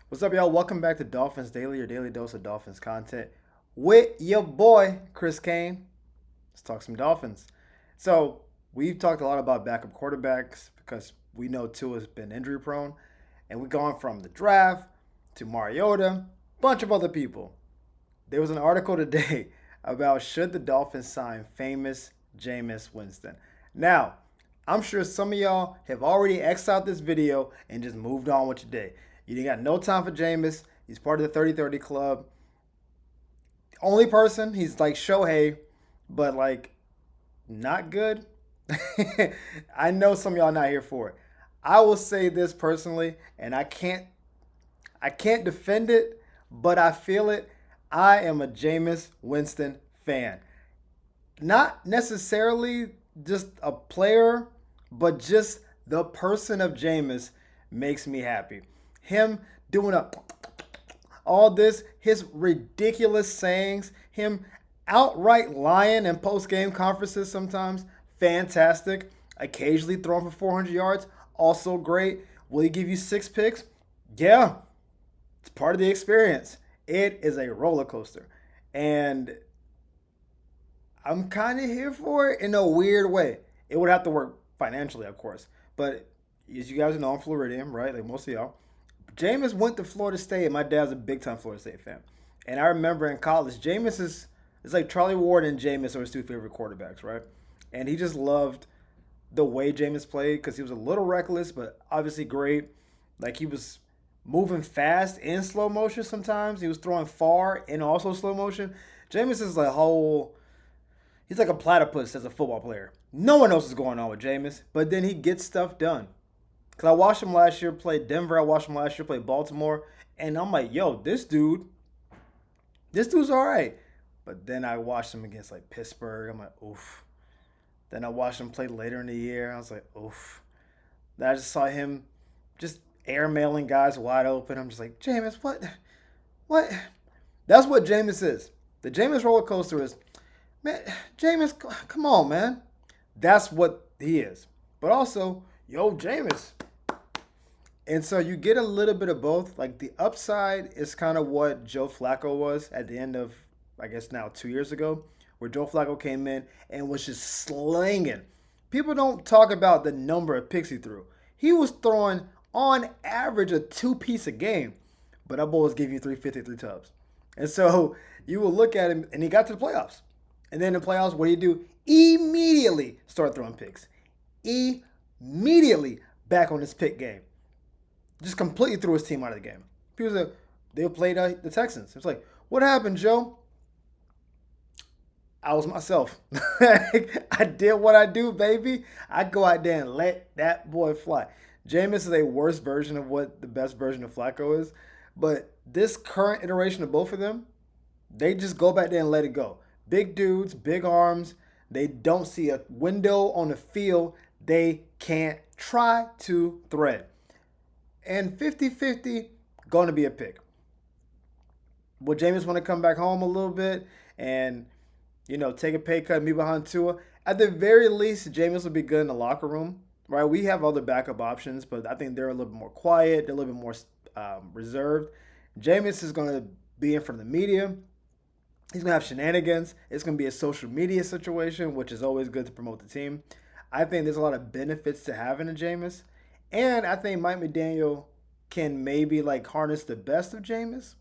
What's up, y'all? Welcome back to Dolphins Daily, your daily dose of Dolphins content with your boy, Chris Kane. Let's talk some Dolphins. So, we've talked a lot about backup quarterbacks because we know Tua has been injury prone, and we've gone from the draft to Mariota, bunch of other people. There was an article today about should the Dolphins sign famous Jameis Winston. Now, I'm sure some of y'all have already X'd out this video and just moved on with your day. You ain't got no time for Jameis. He's part of the 30-30 club. Only person, he's like Shohei, but like not good. I know some of y'all not here for it. I will say this personally, and I can't defend it, but I feel it. I am a Jameis Winston fan. Not necessarily just a player, but just the person of Jameis makes me happy. Him doing all this, his ridiculous sayings, him outright lying in post game conferences sometimes, fantastic. Occasionally throwing for 400 yards, also great. Will he give you 6 picks? Yeah, it's part of the experience. It is a roller coaster. And I'm kind of here for it in a weird way. It would have to work financially, of course. But as you guys know, I'm Floridian, right? Like most of y'all. Jameis went to Florida State. My dad's a big time Florida State fan. And I remember in college, Jameis is it's like Charlie Ward and Jameis are his two favorite quarterbacks, right? And he just loved the way Jameis played because he was a little reckless, but obviously great. Like he was moving fast in slow motion sometimes. He was throwing far in also slow motion. Jameis is like whole he's like a platypus as a football player. No one knows what's going on with Jameis, but then he gets stuff done. Cause I watched him last year play Denver. I watched him last year play Baltimore, and I'm like, yo, this dude's all right. But then I watched him against like Pittsburgh. I'm like, oof. Then I watched him play later in the year. I was like, oof. Then I just saw him just airmailing guys wide open. I'm just like, Jameis, what? What? That's what Jameis is. The Jameis roller coaster is, man, Jameis, come on, man. That's what he is. But also, yo, Jameis. And so you get a little bit of both. Like the upside is kind of what Joe Flacco was at the end of, I guess now 2 years ago, where Joe Flacco came in and was just slinging. People don't talk about the number of picks he threw. He was throwing on average a two-piece a game, but that boy was giving you 353 tubs. And so you will look at him, and he got to the playoffs. And then in the playoffs, what do you do? Immediately start throwing picks. Immediately back on his pick game. Just completely threw his team out of the game. People said they played the Texans. It's like, what happened, Joe? I was myself. I did what I do, baby. I go out there and let that boy fly. Jameis is a worse version of what the best version of Flacco is. But this current iteration of both of them, they just go back there and let it go. Big dudes, big arms. They don't see a window on the field they can't try to thread. And 50-50, going to be a pick. Will Jameis want to come back home a little bit and, take a pay cut and be behind Tua? At the very least, Jameis will be good in the locker room, right? We have other backup options, but I think they're a little bit more quiet. They're a little bit more reserved. Jameis is going to be in front of the media. He's going to have shenanigans. It's going to be a social media situation, which is always good to promote the team. I think there's a lot of benefits to having a Jameis. And I think Mike McDaniel can maybe like harness the best of Jameis,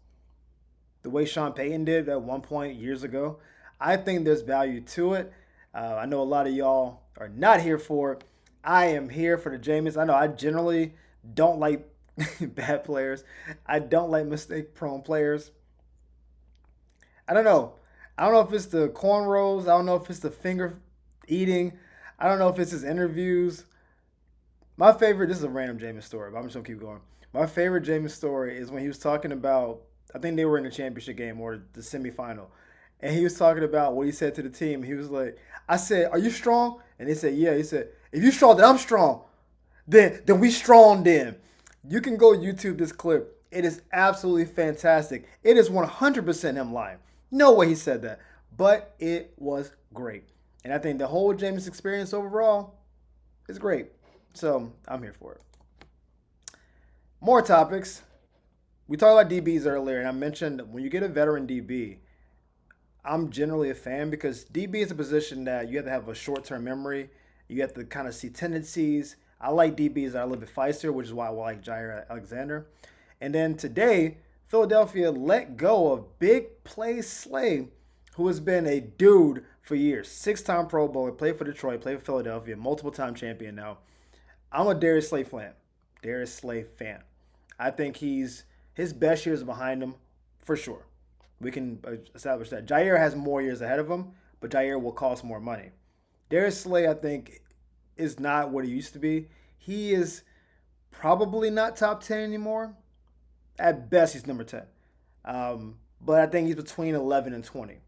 the way Sean Payton did at one point years ago. I think there's value to it. I know a lot of y'all are not here for it. I am here for the Jameis. I know I generally don't like bad players. I don't like mistake-prone players. I don't know. I don't know if it's the cornrows. I don't know if it's the finger eating. I don't know if it's his interviews. My favorite, this is a random Jameis story, but I'm just going to keep going. My favorite Jameis story is when he was talking about, I think they were in the championship game or the semifinal. And he was talking about what he said to the team. He was like, I said, are you strong? And they said, yeah. He said, if you strong, then I'm strong. Then we strong then. You can go YouTube this clip. It is absolutely fantastic. It is 100% him lying. No way he said that. But it was great. And I think the whole Jameis experience overall is great. So I'm here for it. More topics. we talked about DBs earlier, and I mentioned when you get a veteran DB, I'm generally a fan because DB is a position that you have to have a short term memory. You have to kind of see tendencies. I like DBs that are a little bit feistier, which is why I like Jair Alexander. And then today, Philadelphia let go of Big Play Slay, who has been a dude for years. 6-time Pro Bowler, played for Detroit, played for Philadelphia, multiple time champion now. I'm a Darius Slay fan. Darius Slay fan. I think his best years are behind him for sure. We can establish that. Jair has more years ahead of him, but Jair will cost more money. Darius Slay, I think, is not what he used to be. He is probably not top 10 anymore. At best, he's number 10. But I think he's between 11 and 20.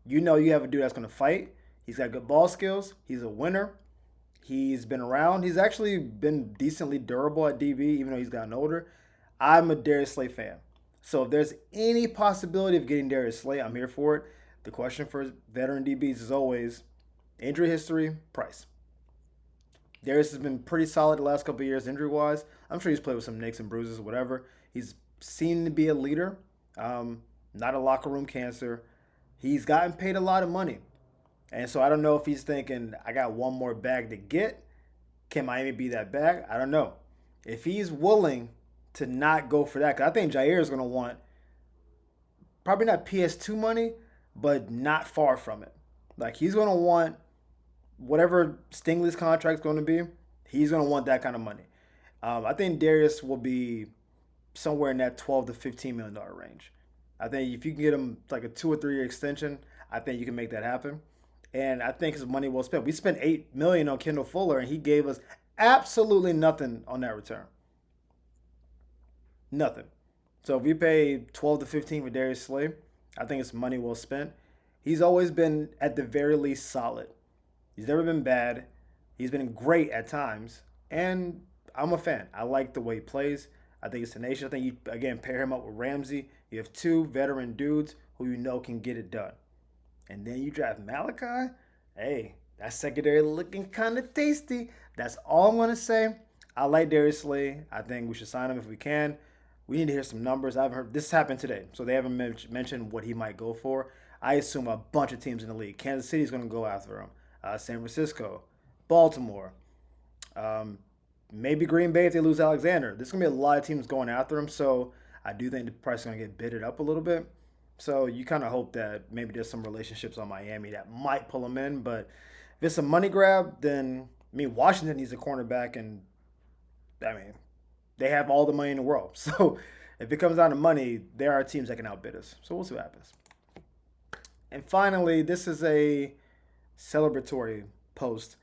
You know, you have a dude that's going to fight. He's got good ball skills. He's a winner. He's been around. He's actually been decently durable at DB, even though he's gotten older. I'm a Darius Slay fan. So if there's any possibility of getting Darius Slay, I'm here for it. The question for veteran DBs is always injury history, price. Darius has been pretty solid the last couple of years injury wise. I'm sure he's played with some nicks and bruises, whatever. He's seen to be a leader, not a locker room cancer. He's gotten paid a lot of money. And so I don't know if he's thinking, I got one more bag to get. Can Miami be that bag? I don't know. If he's willing to not go for that, because I think Jair is going to want probably not PS2 money, but not far from it. Like he's going to want whatever Stingley's contract is going to be, he's going to want that kind of money. I think Darius will be somewhere in that 12 to $15 million range. I think if you can get him like a 2 or 3 year extension, I think you can make that happen. And I think his money well spent. We spent $8 million on Kendall Fuller, and he gave us absolutely nothing on that return. Nothing. So if we pay 12 to 15 for Darius Slay, I think it's money well spent. He's always been at the very least solid. He's never been bad. He's been great at times, and I'm a fan. I like the way he plays. I think it's tenacious. I think you again pair him up with Ramsey. You have two veteran dudes who you know can get it done. And then you draft Malachi. Hey, that secondary looking kind of tasty. That's all I'm gonna say. I like Darius Slay. I think we should sign him if we can. We need to hear some numbers. I've heard this happened today, so they haven't mentioned what he might go for. I assume a bunch of teams in the league. Kansas City's going to go after him. San Francisco, Baltimore, maybe Green Bay if they lose Alexander. There's going to be a lot of teams going after him, so I do think the price is going to get bidded up a little bit. So you kind of hope that maybe there's some relationships on Miami that might pull him in. But if it's a money grab, then I mean Washington needs a cornerback, and I mean they have all the money in the world. So if it comes down to money, there are teams that can outbid us. So we'll see what happens. And finally, this is a celebratory post.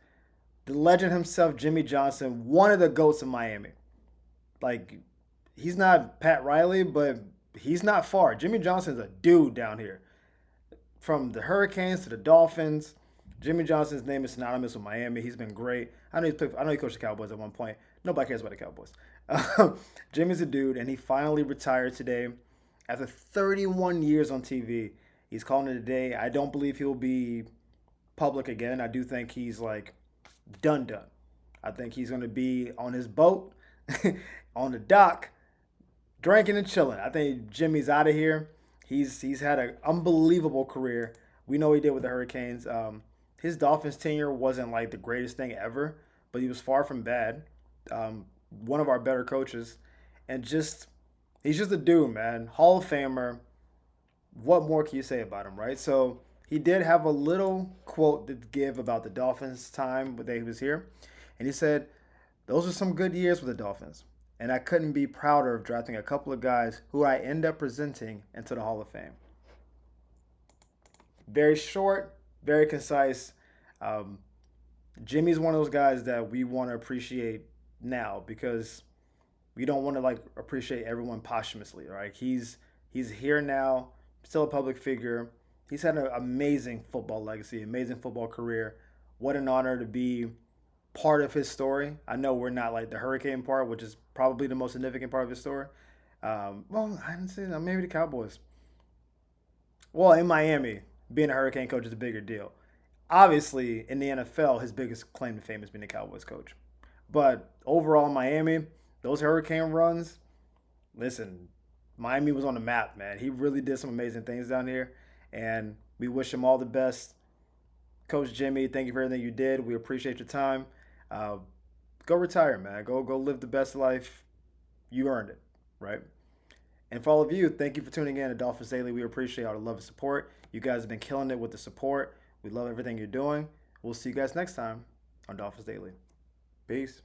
The legend himself, Jimmy Johnson, one of the GOATs of Miami. Like, he's not Pat Riley, but he's not far. Jimmy Johnson's a dude down here. From the Hurricanes to the Dolphins, Jimmy Johnson's name is synonymous with Miami. He's been great. I know he coached the Cowboys at one point. Nobody cares about the Cowboys. Jimmy's a dude, and he finally retired today after 31 years on TV. He's calling it a day. I don't believe he'll be public again. I do think he's like done. I think he's going to be on his boat, on the dock, drinking and chilling. I think Jimmy's out of here. He's had an unbelievable career. We know what he did with the Hurricanes. His Dolphins tenure wasn't like the greatest thing ever, but he was far from bad. One of our better coaches, and he's just a dude, man. Hall of Famer. What more can you say about him, right? So he did have a little quote to give about the Dolphins' time when he was here, and he said, "Those are some good years with the Dolphins, and I couldn't be prouder of drafting a couple of guys who I end up presenting into the Hall of Fame." Very short, very concise. Jimmy's one of those guys that we want to appreciate now because we don't want to like appreciate everyone posthumously, right? He's here now, still a public figure. He's had an amazing football legacy, amazing football career. What an honor to be part of his story. I know we're not like the Hurricane part, which is probably the most significant part of his story. Well, I didn't say that. Maybe the Cowboys. Well, in Miami, being a Hurricane coach is a bigger deal. Obviously, in the NFL, his biggest claim to fame is being a Cowboys coach. But overall in Miami, those Hurricane runs, listen, Miami was on the map, man. He really did some amazing things down here, and we wish him all the best. Coach Jimmy, thank you for everything you did. We appreciate your time. Uh, go retire, man. Go live the best life. You earned it, right? And for all of you, thank you for tuning in to Dolphins Daily. We appreciate all the love and support. You guys have been killing it with the support. We love everything you're doing. We'll see you guys next time on Dolphins Daily. Peace.